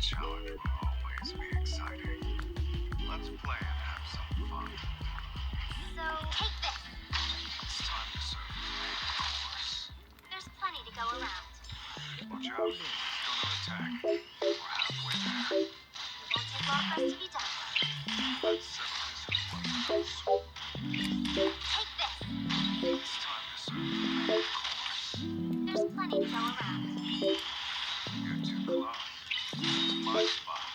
challenge will always be exciting. Let's play and have some fun. So, take this. It's time to serve the main course. There's plenty to go around. Watch out. Gonna attack. We're halfway there. It won't take long for us to be done. Let's settle this in one house. Take this. It's time to serve the main course. There's plenty to go around. You're too close. It's my spot.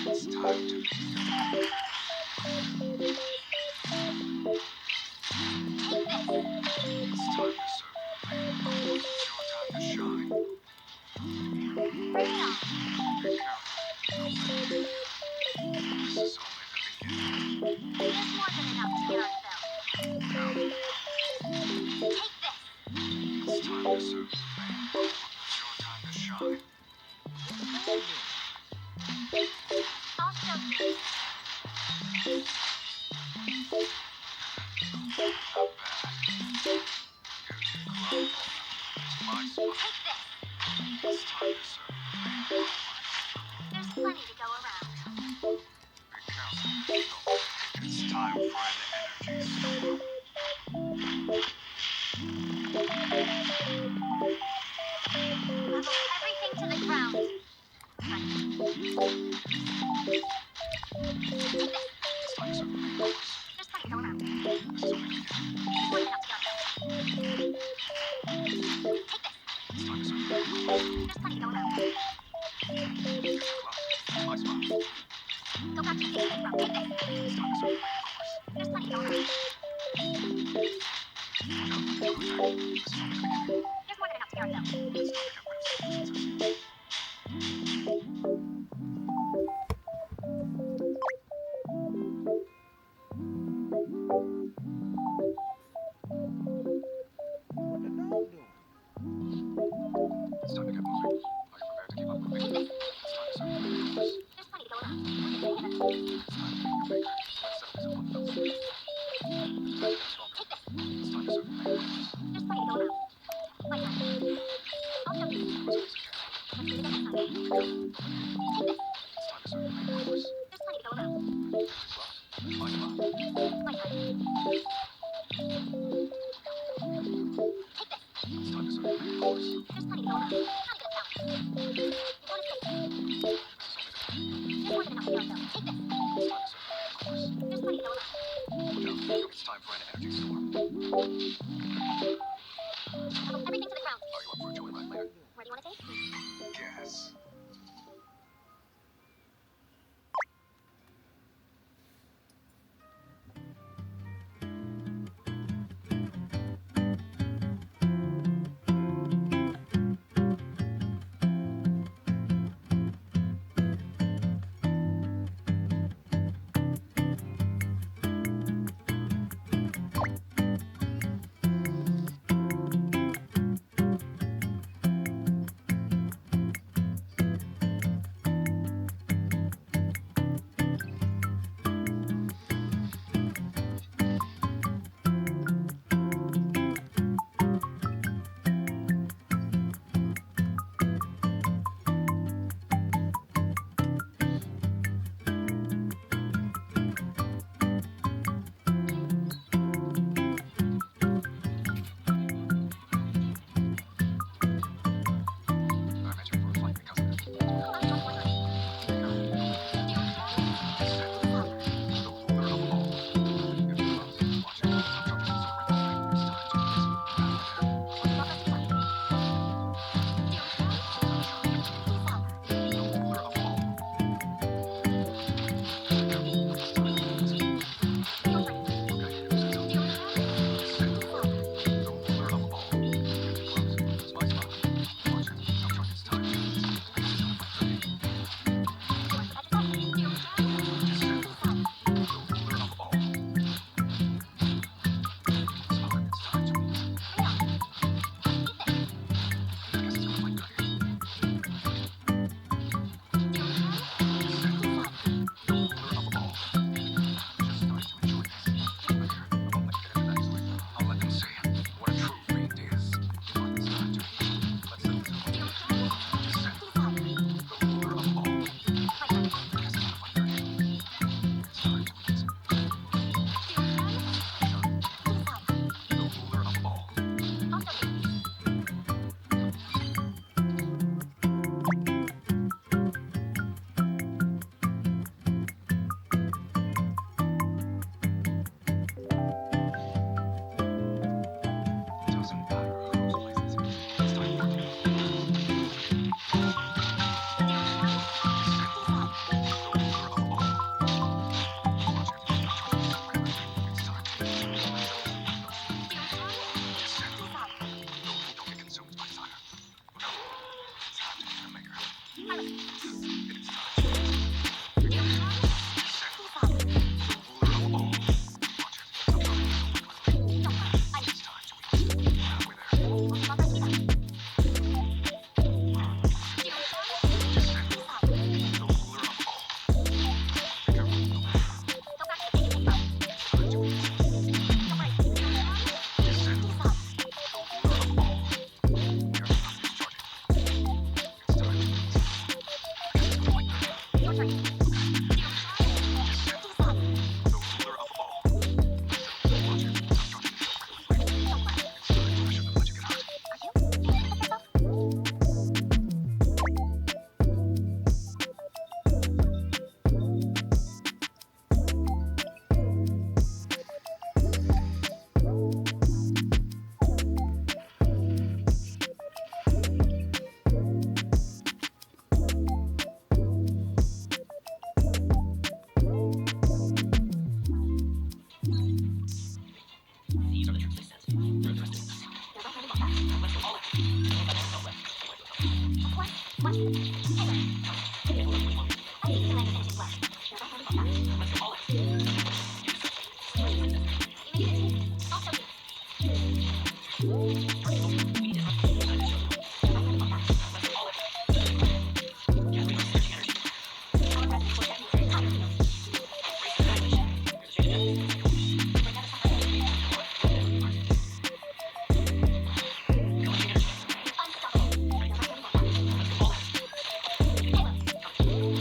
It's time to meet the main. Take this. It's time to serve the main course. It's your time to shine. Bring it on. Be careful. This is only the beginning. There's more than enough to get our fill. Count. Take this. It's time to serve the main course. It's your time to shine. I'll show you. Not bad. You're too close. It's my spot. Take this. It's time to serve the main course. There's plenty to go around. Be careful. It's time for an energy storm. Level everything to the ground. Right. Take this. It's time to serve the main course. There's plenty to go around. This is only the beginning. More than enough to get our fill. Take this. It's time to serve the main course. There's plenty to go around. You're too close. It's my spot. Go back to the beginning of the ground. Take this. It's time to serve the main course. There's plenty to go around. Watch out. Don't attack. This is only the beginning. There's more than enough to get our fill. It's time to get rid of substances. It's time to get moving. Are you prepared to keep on moving? It's time to serve the main course. There's plenty to go around. It's time to meet your maker. Let's settle this in one fell swoop. It's time to get stronger. Take this. It's time to serve the main course. There's plenty to go around. My turn. I'll show you. Do as easy as you can. Let's do it this time. Be careful. Take this. It's time to serve the main course. There's plenty to go around. You're too close. It's my spot. My turn. Take this. It's time to serve the main course. There's plenty to go around. Not a good balance. You want to take. This is only the beginning. There's more than enough to get Guess. I met you for a flight because of it. The ruler of all. If you love watching subconscious the ruler of all. The ruler of all. It's my spot. Watch it. Sometimes it's time. The ruler of all. It's time to meet. I guess it's not like that here. The ruler of all. Just starting to enjoy this. Here, I won't let you get into that easily. I'll let them see what a true fiend is. It's time to meet. Let's settle this one. The ruler of all. I guess it's not like that here. It's time to meet. The ruler of all. Doesn't matter whose place this is. It's time for me. The ruler of all. Watch it. It's time to meet. Don't get consumed by desire. No. It's time to meet the maker. It's time to meet. The ruler of all. Watch it. Sometimes it's time to meet. Halfway there. The ruler of all. Be careful. It's time to meet. The ruler of all. Careful, it's charging. It's time to meet. It's not like that. The ruler of all. Watch it. Stop charging yourself recklessly. I shouldn't have let you get hurt.